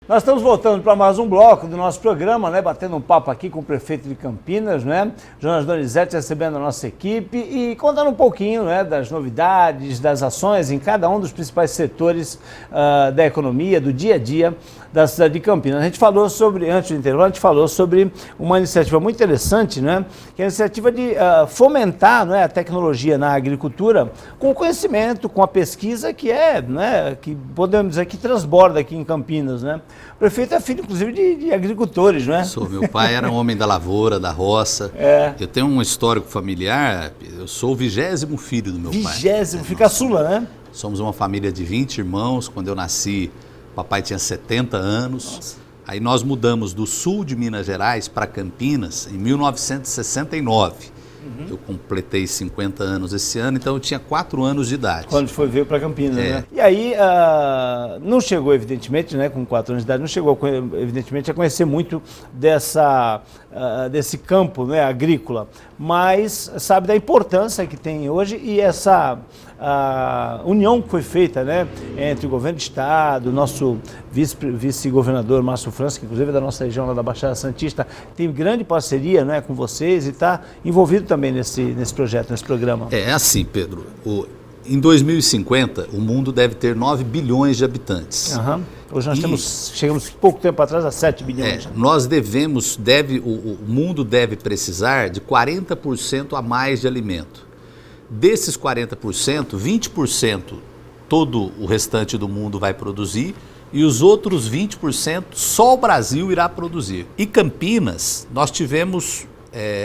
Nós estamos voltando para mais um bloco do nosso programa, né? Batendo um papo aqui com o prefeito de Campinas, né? Jonas Donizete recebendo a nossa equipe e contando um pouquinho, né, das novidades, das ações em cada um dos principais setores da economia, do dia a dia da cidade de Campinas. A gente falou sobre, antes do intervalo, a gente falou sobre uma iniciativa muito interessante, né? Que é a iniciativa de fomentar, né, a tecnologia na agricultura com o conhecimento, com a pesquisa que né, que podemos dizer que transborda aqui em Campinas, né? O prefeito é filho, inclusive, de agricultores, não é? Sou. Meu pai era um homem da lavoura, da roça. Eu tenho um histórico familiar, eu sou o 20º filho do meu pai. 20º, fica caçula, né? Somos uma família de 20 irmãos. Quando eu nasci, papai tinha 70 anos. Nossa. Aí nós mudamos do sul de Minas Gerais para Campinas em 1969. Eu completei 50 anos esse ano, então eu tinha 4 anos de idade. Quando veio para Campinas, né? E aí, não chegou, evidentemente, né, com 4 anos de idade, não chegou, evidentemente, a conhecer muito desse campo, né, agrícola, mas sabe da importância que tem hoje e essa união que foi feita, né, entre o governo do estado, o nosso vice-governador Márcio França, que inclusive é da nossa região lá da Baixada Santista, tem grande parceria, né, com vocês e está envolvido também nesse projeto, nesse programa. É assim, Pedro, em 2050 o mundo deve ter 9 bilhões de habitantes. Hoje nós chegamos pouco tempo atrás a 7 bilhões. O mundo deve precisar de 40% a mais de alimento. Desses 40%, 20% todo o restante do mundo vai produzir e os outros 20% só o Brasil irá produzir. E Campinas, nós tivemos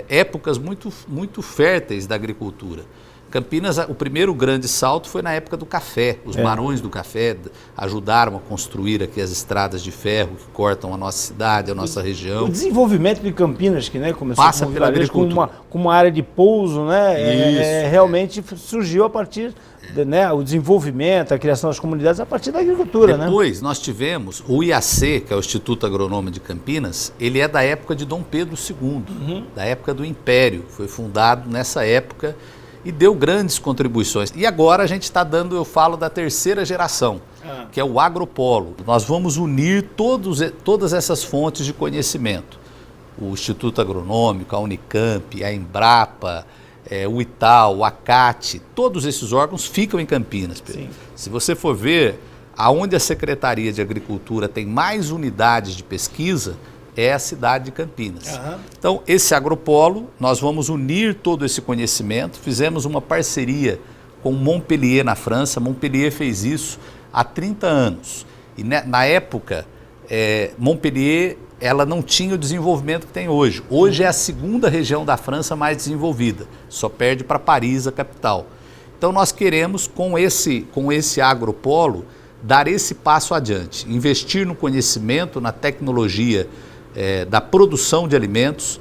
épocas muito férteis da agricultura. Campinas, o primeiro grande salto foi na época do café. Os barões do café ajudaram a construir aqui as estradas de ferro que cortam a nossa cidade, a nossa região. O desenvolvimento de Campinas, que, né, começou passa pela agricultura, com uma área de pouso, né, realmente surgiu a partir, né, o desenvolvimento, a criação das comunidades a partir da agricultura. Depois nós tivemos o IAC, que é o Instituto Agronômico de Campinas, ele é da época de Dom Pedro II, da época do Império, foi fundado nessa época e deu grandes contribuições. E agora a gente está eu falo da terceira geração, que é o agropolo. Nós vamos unir todas essas fontes de conhecimento. O Instituto Agronômico, a Unicamp, a Embrapa, o Ital, o ACAT, todos esses órgãos ficam em Campinas, Pedro. Sim. Se você for ver, aonde a Secretaria de Agricultura tem mais unidades de pesquisa, é a cidade de Campinas. Então, esse agropolo, nós vamos unir todo esse conhecimento. Fizemos uma parceria com Montpellier na França. Montpellier fez isso há 30 anos. E na época, Montpellier ela não tinha o desenvolvimento que tem hoje. Hoje é a segunda região da França mais desenvolvida. Só perde para Paris, a capital. Então, nós queremos, com esse agropolo, dar esse passo adiante. Investir no conhecimento, na tecnologia da produção de alimentos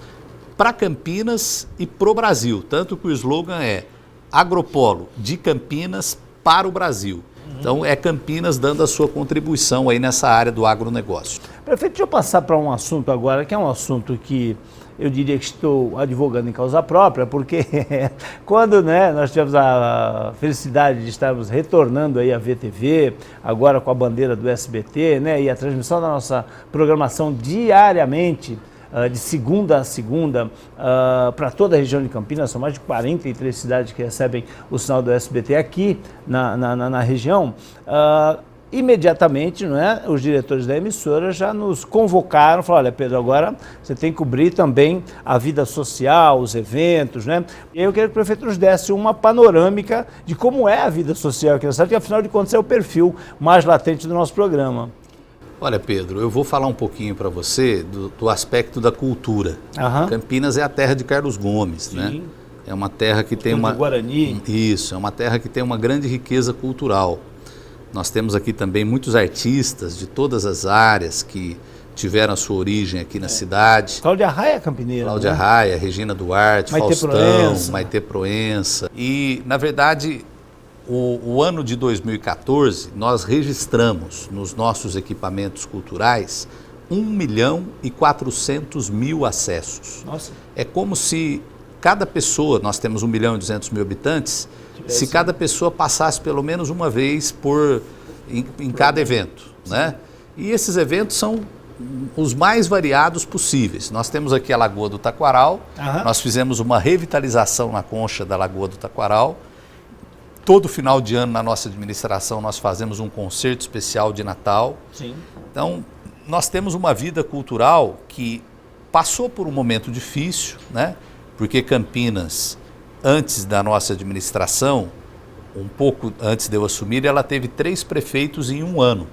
para Campinas e para o Brasil. Tanto que o slogan é Agropolo de Campinas para o Brasil. Então é Campinas dando a sua contribuição aí nessa área do agronegócio. Prefeito, deixa eu passar para um assunto agora, que é um assunto que eu diria que estou advogando em causa própria, porque quando, né, nós tivemos a felicidade de estarmos retornando aí à VTV, agora com a bandeira do SBT, né, e a transmissão da nossa programação diariamente, de segunda a segunda, para toda a região de Campinas, são mais de 43 cidades que recebem o sinal do SBT aqui na região. Imediatamente, não é, os diretores da emissora já nos convocaram, falaram: olha, Pedro, agora você tem que cobrir também a vida social, os eventos, né? E eu queria que o prefeito nos desse uma panorâmica de como é a vida social aqui na cidade, que afinal de contas é o perfil mais latente do nosso programa. Olha, Pedro, eu vou falar um pouquinho para você do aspecto da cultura. Campinas é a terra de Carlos Gomes, sim, né? É uma terra que tem uma... Guarani. Isso, é uma terra que tem uma grande riqueza cultural. Nós temos aqui também muitos artistas de todas as áreas que tiveram a sua origem aqui na cidade. Cláudia Raia é campineira. Cláudia Raia, Regina Duarte, Faustão, Maitê Proença. E, na verdade, o ano de 2014, nós registramos nos nossos equipamentos culturais 1.400.000 acessos. Nossa. É como se cada pessoa, nós temos 1.200.000 habitantes, se cada pessoa passasse pelo menos uma vez em cada evento, né? E esses eventos são os mais variados possíveis. Nós temos aqui a Lagoa do Taquaral, nós fizemos uma revitalização na concha da Lagoa do Taquaral. Todo final de ano na nossa administração nós fazemos um concerto especial de Natal. Sim. Então, nós temos uma vida cultural que passou por um momento difícil, né? Porque Campinas, antes da nossa administração, um pouco antes de eu assumir, ela teve 3 prefeitos em um ano.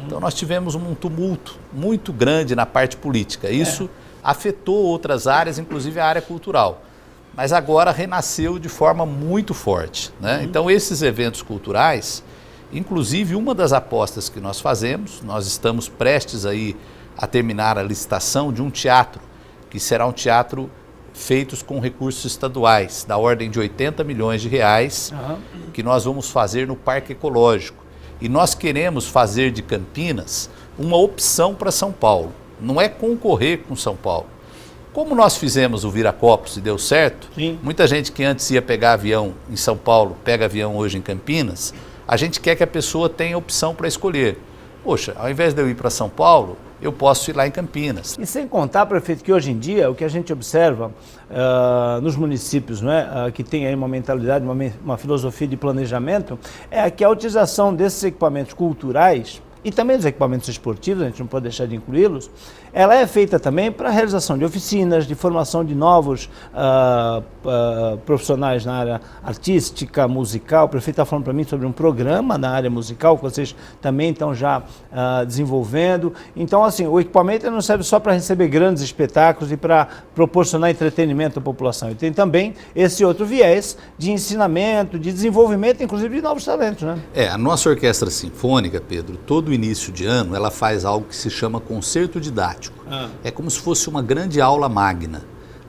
Então nós tivemos um tumulto muito grande na parte política. Isso afetou outras áreas, inclusive a área cultural. Mas agora renasceu de forma muito forte, né? Então esses eventos culturais, inclusive uma das apostas que nós fazemos, nós estamos prestes aí a terminar a licitação de um teatro, que será um teatro feitos com recursos estaduais, da ordem de 80 milhões de reais, que nós vamos fazer no Parque Ecológico. E nós queremos fazer de Campinas uma opção para São Paulo, não é concorrer com São Paulo. Como nós fizemos o Viracopos e deu certo, muita gente que antes ia pegar avião em São Paulo, pega avião hoje em Campinas, a gente quer que a pessoa tenha opção para escolher. Poxa, ao invés de eu ir para São Paulo, eu posso ir lá em Campinas. E sem contar, prefeito, que hoje em dia o que a gente observa nos municípios, não é, que tem aí uma mentalidade, uma filosofia de planejamento, é que a utilização desses equipamentos culturais e também dos equipamentos esportivos, a gente não pode deixar de incluí-los, ela é feita também para a realização de oficinas, de formação de novos profissionais na área artística, musical. O prefeito está falando para mim sobre um programa na área musical que vocês também estão já desenvolvendo. Então, assim, o equipamento não serve só para receber grandes espetáculos e para proporcionar entretenimento à população. Ele tem também esse outro viés de ensinamento, de desenvolvimento, inclusive de novos talentos, né? A nossa orquestra sinfônica, Pedro, todo início de ano, ela faz algo que se chama concerto didático. É como se fosse uma grande aula magna.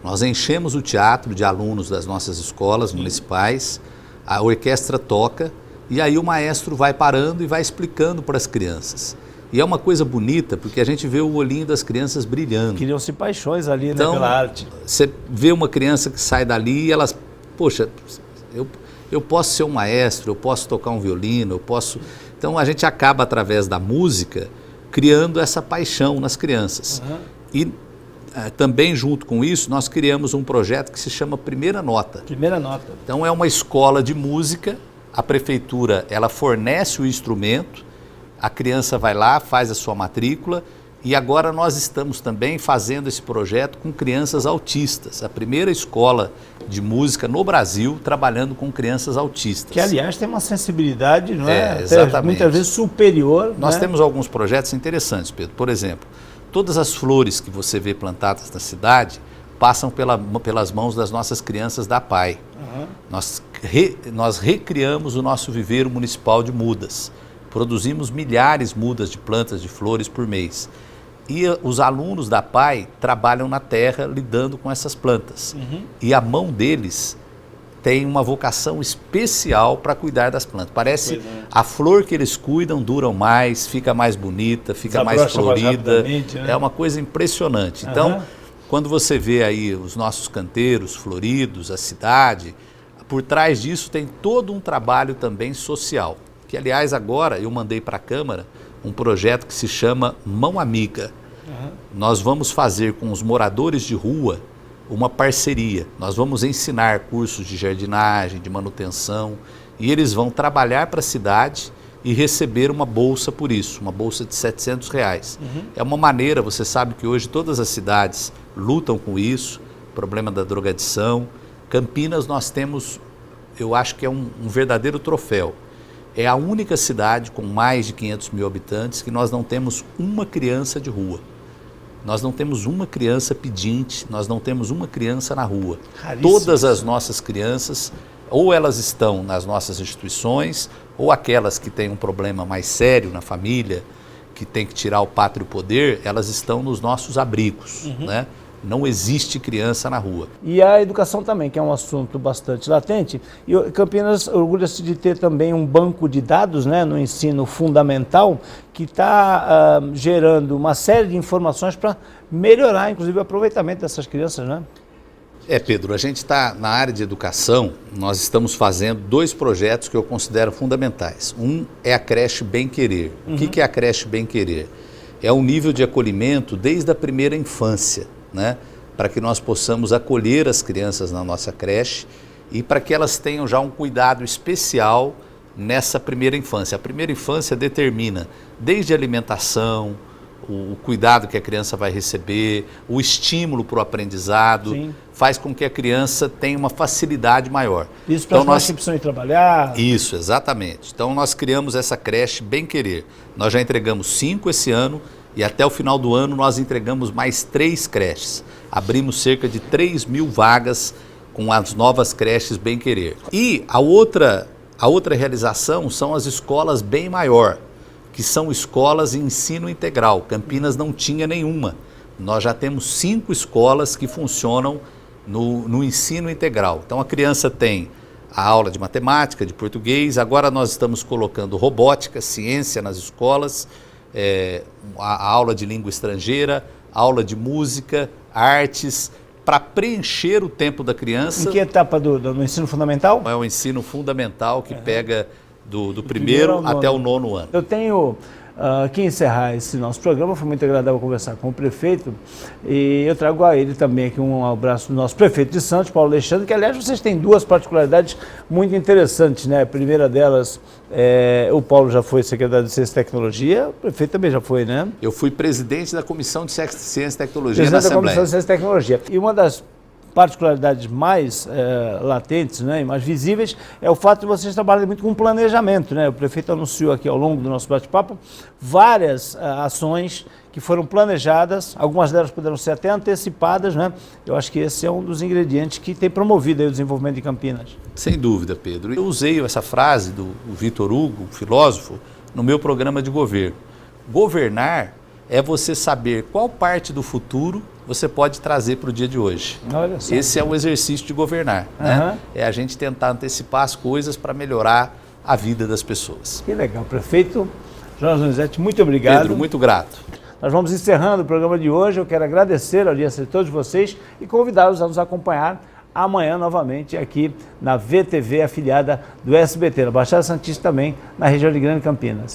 Nós enchemos o teatro de alunos das nossas escolas municipais, a orquestra toca e aí o maestro vai parando e vai explicando para as crianças. E é uma coisa bonita porque a gente vê o olhinho das crianças brilhando. Criam-se paixões ali, então, né, pela arte. Você vê uma criança que sai dali e elas, poxa, eu posso ser um maestro, eu posso tocar um violino, eu posso... Então a gente acaba através da música criando essa paixão nas crianças. E também junto com isso nós criamos um projeto que se chama Primeira Nota. Primeira Nota. Então é uma escola de música, a prefeitura ela fornece o instrumento, a criança vai lá, faz a sua matrícula e agora nós estamos também fazendo esse projeto com crianças autistas, a primeira escola de música no Brasil trabalhando com crianças autistas. Que, aliás, tem uma sensibilidade, não é? Exatamente. Muitas vezes superior. Nós né? temos alguns projetos interessantes, Pedro. Por exemplo, todas as flores que você vê plantadas na cidade passam pelas mãos das nossas crianças da PAI. Nós recriamos o nosso viveiro municipal de mudas. Produzimos milhares de mudas de plantas de flores por mês. E os alunos da PAI trabalham na terra lidando com essas plantas. E a mão deles tem uma vocação especial para cuidar das plantas. Parece a flor que eles cuidam duram mais, fica mais bonita, fica mais florida. Né? É uma coisa impressionante. Então, quando você vê aí os nossos canteiros floridos, a cidade, por trás disso tem todo um trabalho também social. Que, aliás, agora eu mandei para a Câmara um projeto que se chama Mão Amiga. Nós vamos fazer com os moradores de rua uma parceria. Nós vamos ensinar cursos de jardinagem, de manutenção, e eles vão trabalhar para a cidade e receber uma bolsa por isso, uma bolsa de R$700. É uma maneira, você sabe que hoje todas as cidades lutam com isso, problema da drogadição. Campinas nós temos, eu acho que é um verdadeiro troféu. É a única cidade com mais de 500 mil habitantes que nós não temos uma criança de rua. Nós não temos uma criança pedinte, nós não temos uma criança na rua. Raríssimo. Todas as nossas crianças, ou elas estão nas nossas instituições, ou aquelas que têm um problema mais sério na família, que tem que tirar o pátrio poder, elas estão nos nossos abrigos, né? Não existe criança na rua. E a educação também, que é um assunto bastante latente. E Campinas orgulha-se de ter também um banco de dados, né, no ensino fundamental, que está gerando uma série de informações para melhorar, inclusive, o aproveitamento dessas crianças, né? Pedro, a gente está na área de educação, nós estamos fazendo 2 projetos que eu considero fundamentais. Um é a creche Bem Querer. O que é a creche Bem Querer? é um nível de acolhimento desde a primeira infância, né? Para que nós possamos acolher as crianças na nossa creche e para que elas tenham já um cuidado especial nessa primeira infância. A primeira infância determina desde a alimentação, o cuidado que a criança vai receber, o estímulo para o aprendizado, sim, faz com que a criança tenha uma facilidade maior. Isso para então, as que precisam ir trabalhar? Isso, exatamente. Então nós criamos essa creche Bem Querer. Nós já entregamos 5 esse ano e até o final do ano nós entregamos mais 3 creches. Abrimos cerca de 3.000 vagas com as novas creches Bem Querer. E a outra realização são as escolas Bem Maior, que são escolas em ensino integral. Campinas não tinha nenhuma. Nós já temos 5 escolas que funcionam no ensino integral. Então a criança tem a aula de matemática, de português, agora nós estamos colocando robótica, ciência nas escolas, a aula de língua estrangeira, aula de música, artes, para preencher o tempo da criança. Em que etapa do ensino fundamental? É o ensino fundamental que pega do primeiro até o 9º ano. Eu tenho que encerrar esse nosso programa, foi muito agradável conversar com o prefeito e eu trago a ele também aqui um abraço do nosso prefeito de Santos, Paulo Alexandre, que aliás vocês têm 2 particularidades muito interessantes, né? A primeira delas, o Paulo já foi secretário de Ciência e Tecnologia, o prefeito também já foi, né? Eu fui presidente da Comissão de Ciência e Tecnologia na Assembleia. Presidente da Comissão de Ciência e Tecnologia. E uma das particularidades mais latentes, né, e mais visíveis é o fato de vocês trabalharem muito com planejamento, né? O prefeito anunciou aqui ao longo do nosso bate-papo várias ações que foram planejadas, algumas delas puderam ser até antecipadas, né? Eu acho que esse é um dos ingredientes que tem promovido aí o desenvolvimento de Campinas. Sem dúvida, Pedro. Eu usei essa frase do Vitor Hugo, filósofo, no meu programa de governo. Governar é você saber qual parte do futuro você pode trazer para o dia de hoje. Olha só. Esse é o exercício de governar, né? É a gente tentar antecipar as coisas para melhorar a vida das pessoas. Que legal. Prefeito Jonas Donizete, muito obrigado. Pedro, muito grato. Nós vamos encerrando o programa de hoje. Eu quero agradecer a audiência de todos vocês e convidá-los a nos acompanhar amanhã novamente aqui na VTV, afiliada do SBT, na Baixada Santista também, na região de Grande Campinas.